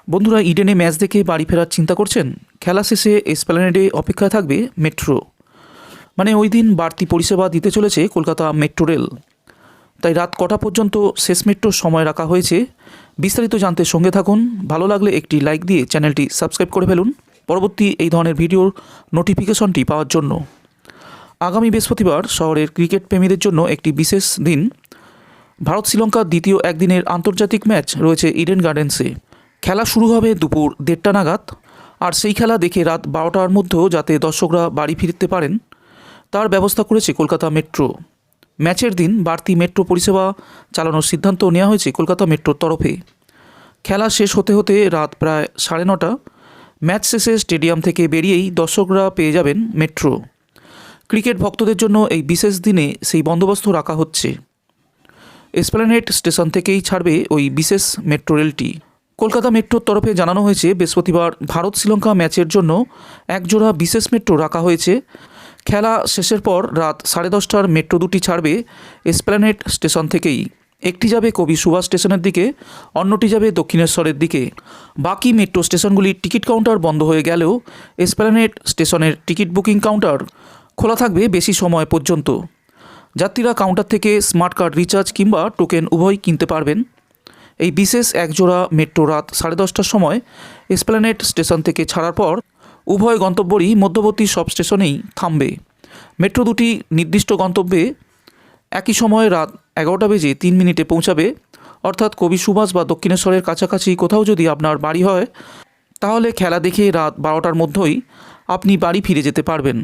বন্ধুরা, ইডেনে ম্যাচ দেখে বাড়ি ফেরার চিন্তা করছেন? খেলা শেষে এসপ্ল্যানেডে অপেক্ষায় থাকবে মেট্রো। মানে ওই দিন বাড়তি পরিষেবা দিতে চলেছে কলকাতা মেট্রো রেল। তাই রাত কটা পর্যন্ত শেষ মেট্রোর সময় রাখা হয়েছে। বিস্তারিত জানতে সঙ্গে থাকুন। ভালো লাগলে একটি লাইক দিয়ে চ্যানেলটি সাবস্ক্রাইব করে ফেলুন পরবর্তী এই ধরনের ভিডিওর নোটিফিকেশনটি পাওয়ার জন্য। আগামী বৃহস্পতিবার শহরের ক্রিকেট প্রেমীদের জন্য একটি বিশেষ দিন। ভারত শ্রীলঙ্কার দ্বিতীয় একদিনের আন্তর্জাতিক ম্যাচ রয়েছে ইডেন গার্ডেন্সে। খেলা শুরু হবে দুপুর 1:30 নাগাদ। আর সেই খেলা দেখে রাত 12টার মধ্যেও যাতে দর্শকরা বাড়ি ফিরতে পারেন তার ব্যবস্থা করেছে কলকাতা মেট্রো। ম্যাচের দিন বাড়তি মেট্রো পরিষেবা চালানোর সিদ্ধান্ত নেওয়া হয়েছে কলকাতা মেট্রোর তরফে। খেলা শেষ হতে হতে রাত প্রায় 9:30। ম্যাচ শেষে স্টেডিয়াম থেকে বেরিয়েই দর্শকরা পেয়ে যাবেন মেট্রো। ক্রিকেট ভক্তদের জন্য এই বিশেষ দিনে সেই বন্দোবস্ত রাখা হচ্ছে। এসপ্ল্যানেড স্টেশন থেকেই ছাড়বে ওই বিশেষ মেট্রো রেলটি। কলকাতা মেট্রোর তরফে জানানো হয়েছে বৃহস্পতিবার ভারত শ্রীলঙ্কা ম্যাচের জন্য একজোড়া বিশেষ মেট্রো রাখা হয়েছে। খেলা শেষের পর রাত 10:30টার মেট্রো দুটি ছাড়বে এসপ্ল্যানেড স্টেশন থেকেই। একটি যাবে কবি সুভাষ স্টেশনের দিকে, অন্যটি যাবে দক্ষিণেশ্বরের দিকে। বাকি মেট্রো স্টেশনগুলির টিকিট কাউন্টার বন্ধ হয়ে গেলেও এসপ্ল্যানেড স্টেশনের টিকিট বুকিং কাউন্টার খোলা থাকবে বেশি সময় পর্যন্ত। যাত্রীরা কাউন্টার থেকে স্মার্ট কার্ড রিচার্জ কিংবা টোকেন উভয় কিনতে পারবেন। এই বিশেষ একজোড়া মেট্রো রাত 10:30টার সময় এসপ্ল্যানেড স্টেশন থেকে ছাড়ার পর উভয় গন্তব্যেরই মধ্যবর্তী সব স্টেশনেই থামবে। মেট্রো দুটি নির্দিষ্ট গন্তব্যে একই সময় রাত 11:03 পৌঁছাবে। অর্থাৎ কবি সুভাষ বা দক্ষিণেশ্বরের কাছাকাছি কোথাও যদি আপনার বাড়ি হয় তাহলে খেলা দেখে রাত 12টার মধ্যেই আপনি বাড়ি ফিরে যেতে পারবেন।